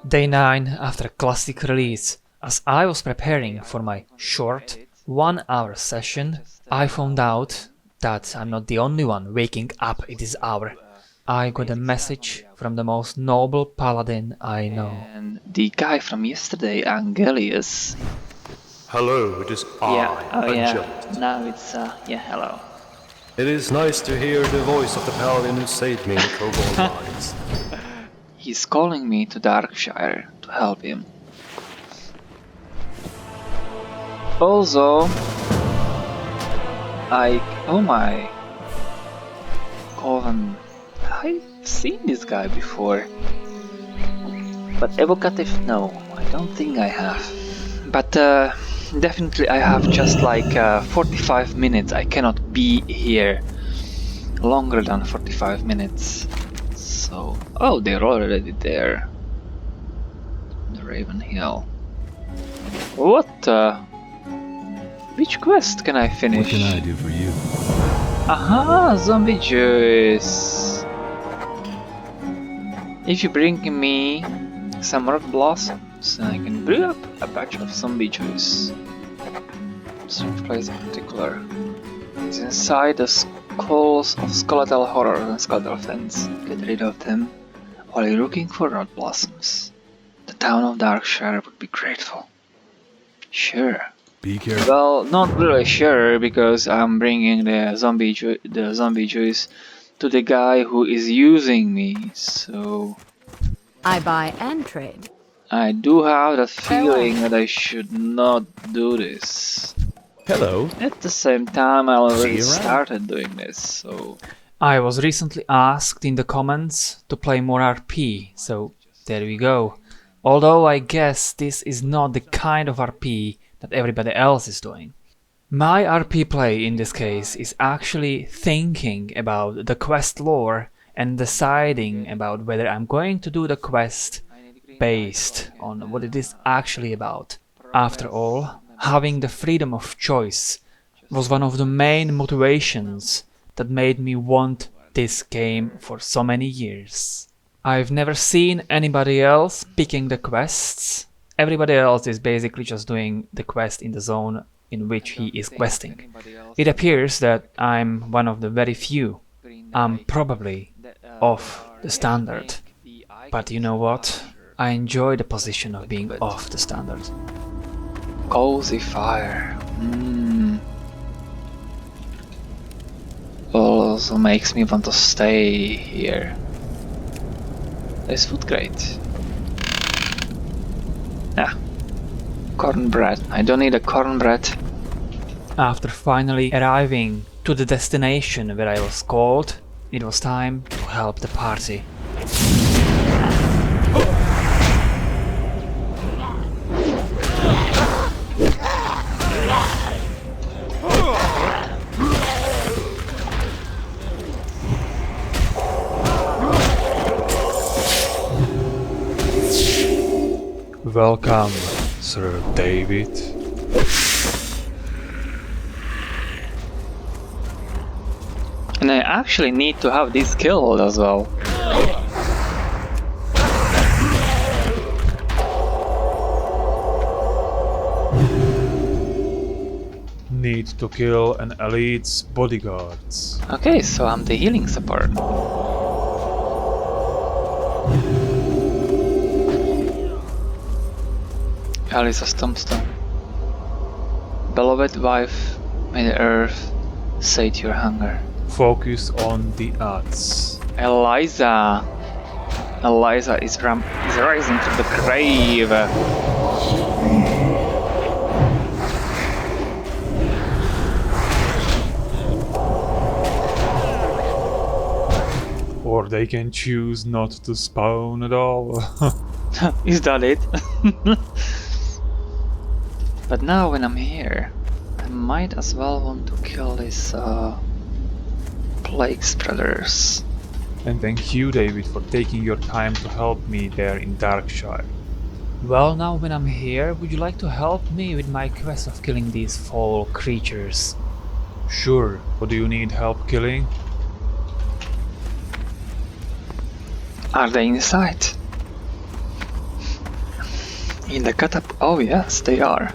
Day 9 after Classic release. As I was preparing for my short 1-hour session, I found out that I'm not the only one waking up at this hour. I got a message from the most noble Paladin I know. And the guy from yesterday, Angelius. Hello, it is I, Angelius. Now it's, hello. It is nice to hear the voice of the paladin who saved me in the Kobold mines. He's calling me to Darkshire to help him. Also, oh my, Coven, I've seen this guy before, but evocative, no, I don't think I have. But definitely I have just like 45 minutes, I cannot be here longer than 45 minutes. So, oh, they're already there. The Raven Hill. What? Which quest can I finish? What can I do for you? Aha, zombie juice. If you bring me some rock blossoms, I can brew up a batch of zombie juice. Strange place in particular. It's inside the skulls of skeletal horror and skeletal fence. Get rid of them while you're looking for rock blossoms. The town of Darkshire would be grateful. Sure. Be careful. Well, not really sure, because I'm bringing the zombie juice to the guy who is using me, so I buy and trade. I do have that feeling that I should not do this. Hello. At the same time, I already See you around. started doing this, so I was recently asked in the comments to play more RP, so there we go. Although I guess this is not the kind of RP that everybody else is doing. My RP play in this case is actually thinking about the quest lore and deciding about whether I'm going to do the quest based on what it is actually about. After all, having the freedom of choice was one of the main motivations that made me want this game for so many years. I've never seen anybody else picking the quests. Everybody else is basically just doing the quest in the zone in which he is questing. It appears that I'm one of the very few. I'm probably off the standard. But you know what? I enjoy the position of being off the standard. cozy fire. Also makes me want to stay here. Is food great? Yeah. Cornbread. I don't need a cornbread. After finally arriving to the destination where I was called, it was time to help the party. Welcome, Sir David. And I actually need to have this killed as well. Need to kill an elite's bodyguards. Okay, so I'm the healing support. Alice's tombstone. Beloved wife, may the earth sate your hunger. Focus on the odds. Eliza is rising from the grave. Or they can choose not to spawn at all. Is that it? But now when I'm here, I might as well want to kill these plague spreaders. And thank you, David, for taking your time to help me there in Darkshire. Well, now when I'm here, would you like to help me with my quest of killing these foul creatures? Sure. What do you need help killing? Are they inside? In the catapult. Oh yes, they are.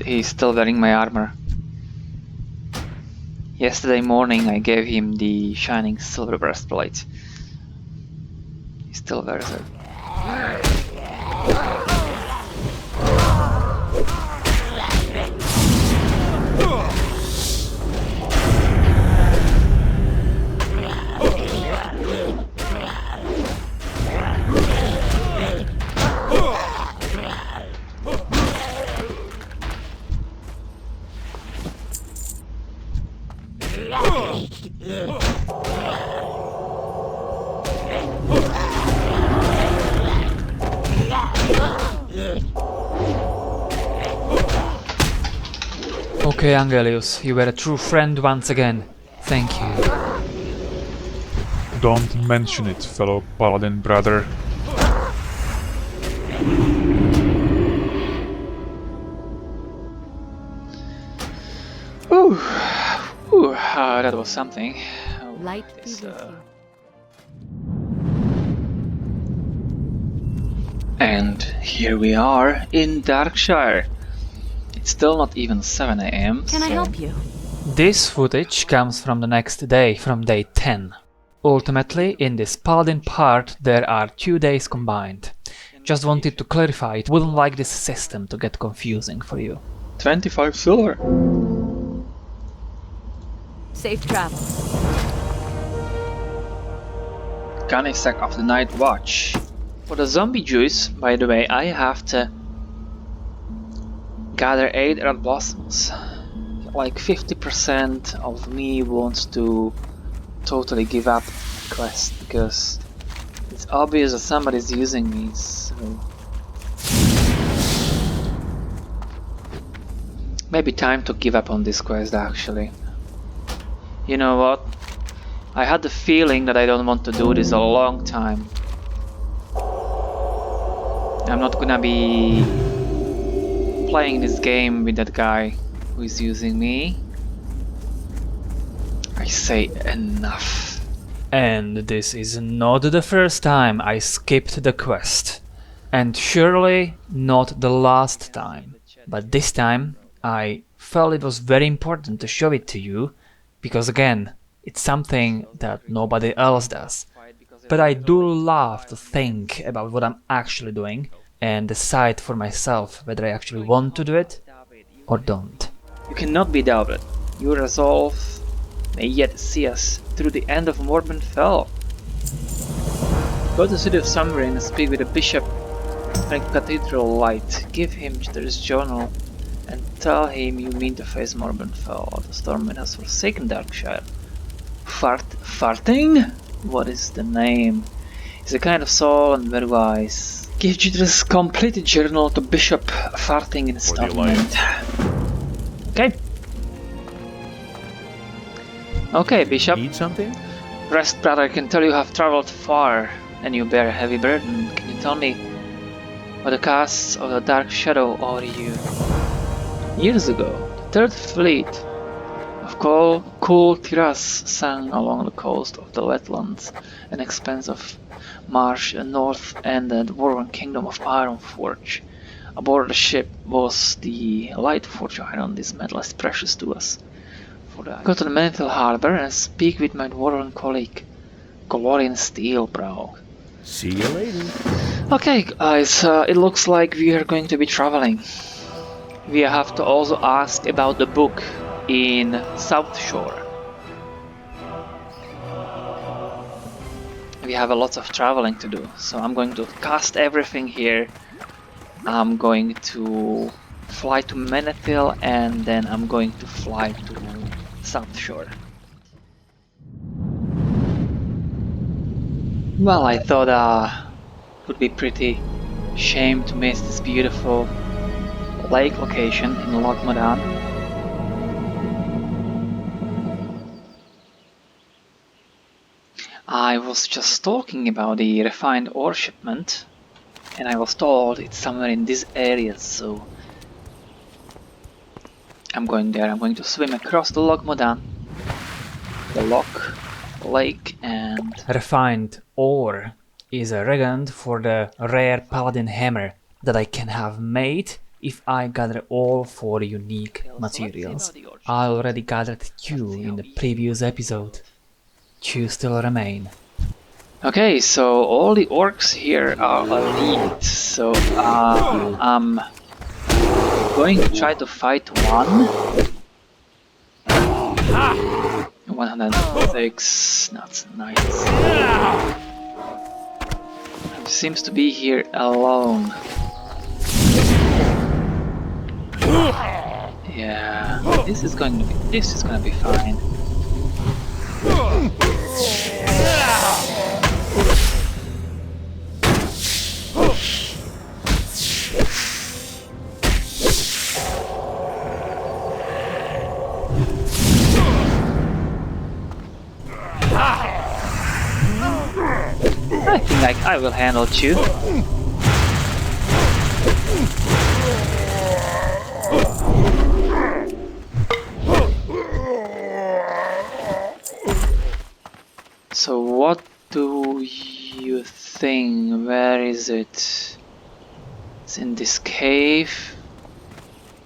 He's still wearing my armor. Yesterday morning I gave him the shining silver breastplate. He still wears it. Okay, Angelius, you were a true friend once again. Thank you. Don't mention it, fellow Paladin brother. Ooh, ooh, that was something. Light be with you. And here we are in Darkshire. It's still not even 7 AM. Can I help you? This footage comes from the next day, from day 10. Ultimately, in this Paladin part, there are 2 days combined. Just wanted to clarify, it wouldn't like this system to get confusing for you. 25 silver. Safe travels. Gunnysack of the Night Watch. For the zombie juice, by the way, I have to gather 8 red blossoms. Like 50% of me wants to totally give up the quest because it's obvious that somebody's using me, so maybe time to give up on this quest actually. You know what? I had the feeling that I don't want to do this a long time. I'm not gonna be playing this game with that guy who is using me. I say enough. And this is not the first time I skipped the quest. And surely not the last time. But this time I felt it was very important to show it to you, because again, it's something that nobody else does. But I do love to think about what I'm actually doing and decide for myself whether I actually want to do it or don't. You cannot be doubted. Your resolve may yet see us through the end of Morbin Fell. Go to the city of Summerine and speak with the bishop and cathedral light. Give him Jitter's journal and tell him you mean to face Morbin Fell. The storm has forsaken Darkshire. Farting? What is the name? He's a kind of soul and very wise. Give Jitter's complete journal to Bishop Farting in Startment. Okay. Okay, Bishop. Need something? Rest, brother. I can tell you have traveled far and you bear a heavy burden. Can you tell me what the casts of the dark shadow over you? Years ago, the Third Fleet of cool Tiras sang along the coast of the wetlands, an expanse of marsh north and the dwarven kingdom of Ironforge. Aboard the ship was the light forge iron. This metal is precious to us. Go to the Mantle Harbor and speak with my dwarven colleague, Golorian Steelbrow. See you later. Okay, guys, it looks like we are going to be traveling. We have to also ask about the book in South Shore. We have a lot of traveling to do, so I'm going to cast everything here I'm going to fly to Menethil and then I'm going to fly to South Shore. Well, I thought it would be pretty shame to miss this beautiful lake location in Lochmodan. I was just talking about the refined ore shipment and I was told it's somewhere in this area, so I'm going there. I'm going to swim across the Lochmodan, the Loch Lake, and Refined ore is a regand for the rare Paladin hammer that I can have made if I gather all 4 unique materials. I already gathered 2 in the previous episode. 2 still remain. okay, so all the orcs here are elite, so I'm going to try to fight one. 106, that's nice. He seems to be here alone. Yeah, this is gonna be fine. I think I will handle you. So what do you think? Where is it? It's in this cave.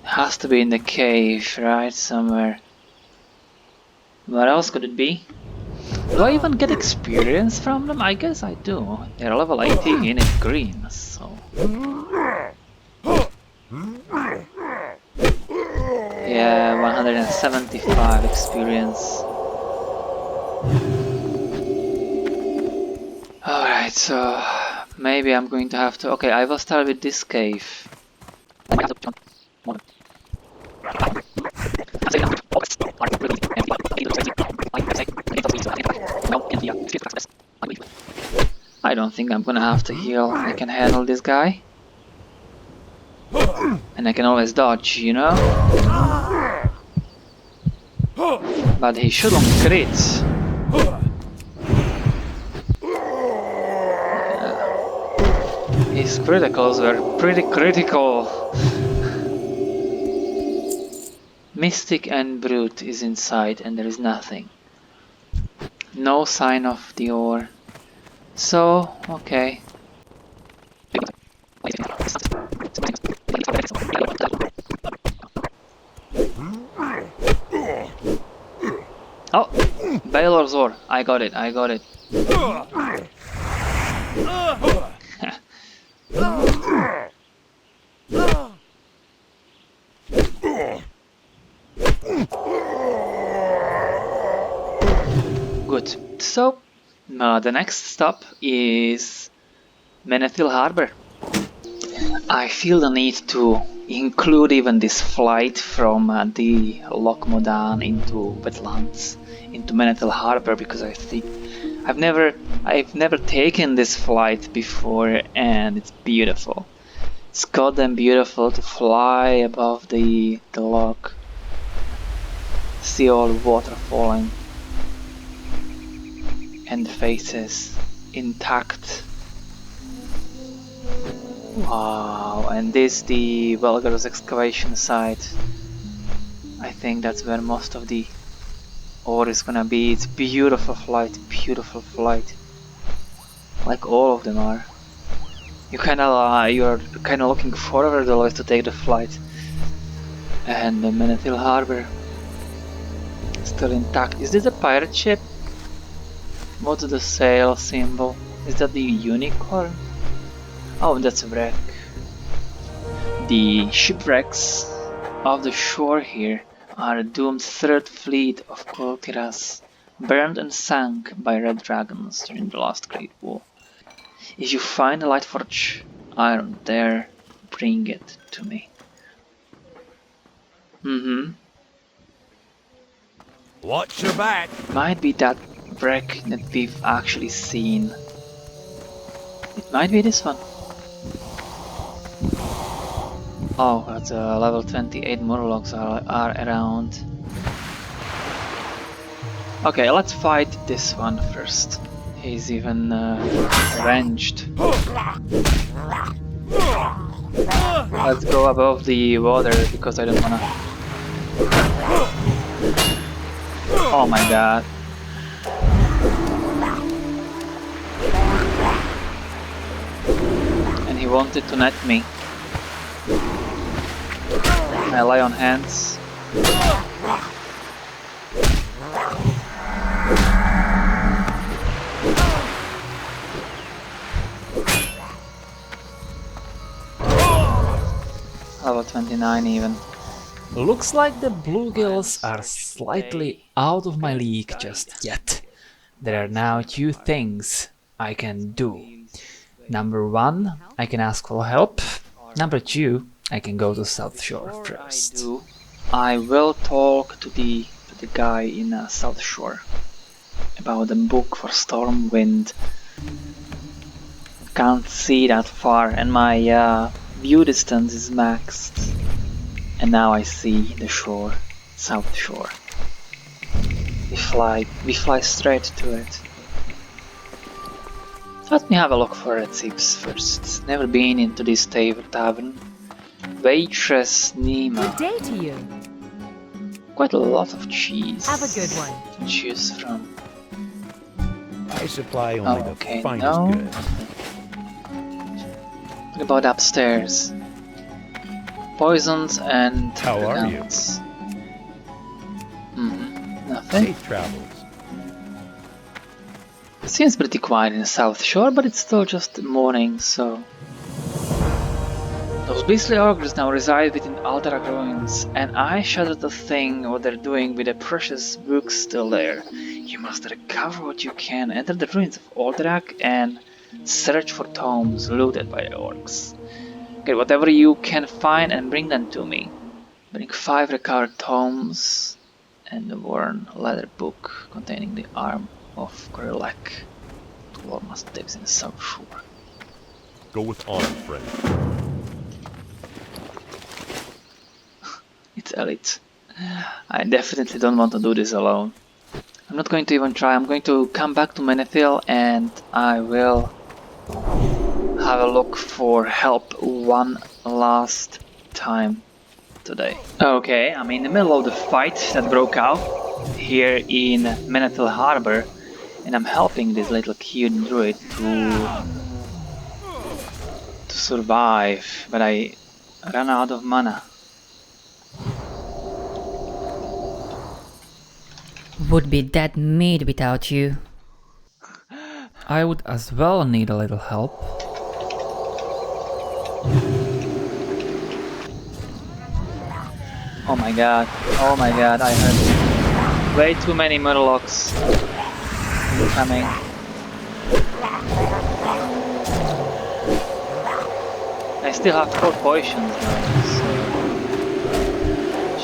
Has to be in the cave, right? Somewhere. Where else could it be? Do I even get experience from them? I guess I do. They're level 18 in green, so... Yeah, 175 experience. Alright, so... maybe I'm going to have to... Okay, I will start with this cave. I don't think I'm gonna have to heal. I can handle this guy. And I can always dodge, you know? But he shouldn't crit. His criticals were pretty critical. Mystic and Brute is inside and there is nothing. No sign of the ore. So, okay. Oh! Ballard's ore. I got it, I got it. Good. So, the next stop is Menethil Harbor. I feel the need to include even this flight from the Lochmodan into wetlands, into Menethil Harbor, because I think I've never taken this flight before, and it's beautiful. It's goddamn beautiful to fly above the loch, see all the water falling, and the faces intact. Wow, and this the Velgar's excavation site. I think that's where most of the ore is gonna be. It's beautiful flight, like all of them are. You're kinda looking forward always to take the flight. And the Menethil Harbor still intact. Is this a pirate ship? What's the sail symbol? Is that the unicorn? Oh, that's a wreck. The shipwrecks of the shore here are a doomed third fleet of Kultiras, burned and sank by red dragons during the last Great War. If you find a Lightforge iron there, bring it to me. Watch your back. Might be that wreck that we've actually seen. It might be this one. Oh, but level 28 monologues are around. Okay, let's fight this one first. He's even ranged. Let's go above the water because I don't wanna... Oh my god. And he wanted to net me. I lie on hands. Level 29 even. Looks like the bluegills are slightly out of my league just yet. There are now 2 things I can do. Number 1, I can ask for help. Number 2, I can go to South Shore first. I will talk to the guy in South Shore about the book for Stormwind. Can't see that far and my view distance is maxed. And now I see the shore, South Shore. We fly straight to it. Let me have a look for recipes first. Never been into this tavern. Waitress Nima. Good day to you. Quite a lot of cheese. Have a good one. To choose from. I supply only Okay, the finest no. goods. What about upstairs? Poisons and How are you? nuts. Nothing. Safe travels. Seems pretty quiet in the South Shore, but it's still just morning, so... Those beastly ogres now reside within Alterac ruins, and I shudder to think what they're doing with the precious books still there. You must recover what you can, enter the ruins of Alterac, and search for tomes looted by the orcs. Get whatever you can find and bring them to me. Bring 5 recovered tomes and a worn leather book containing the arm of Gorlek to Lord Master Davis in the South Shore. Go with honor, friend. It's elite. I definitely don't want to do this alone. I'm not going to even try. I'm going to come back to Menethil and I will have a look for help one last time today. Okay, I'm in the middle of the fight that broke out here in Menethil Harbor, and I'm helping this little cute druid to survive, but I ran out of mana. Would be dead meat without you. I would as well need a little help. Oh my god, I heard way too many monologues coming. I still have 4 potions though, so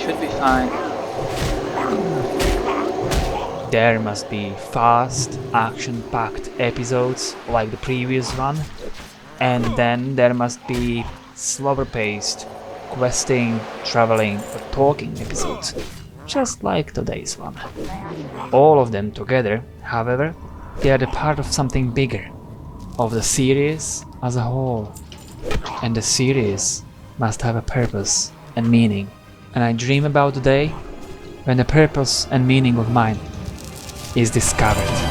should be fine. There must be fast, action-packed episodes like the previous one, and then there must be slower-paced, questing, traveling, or talking episodes, just like today's one. All of them together, however, they are the part of something bigger, of the series as a whole. And the series must have a purpose and meaning, and I dream about the day when the purpose and meaning of mine is discovered.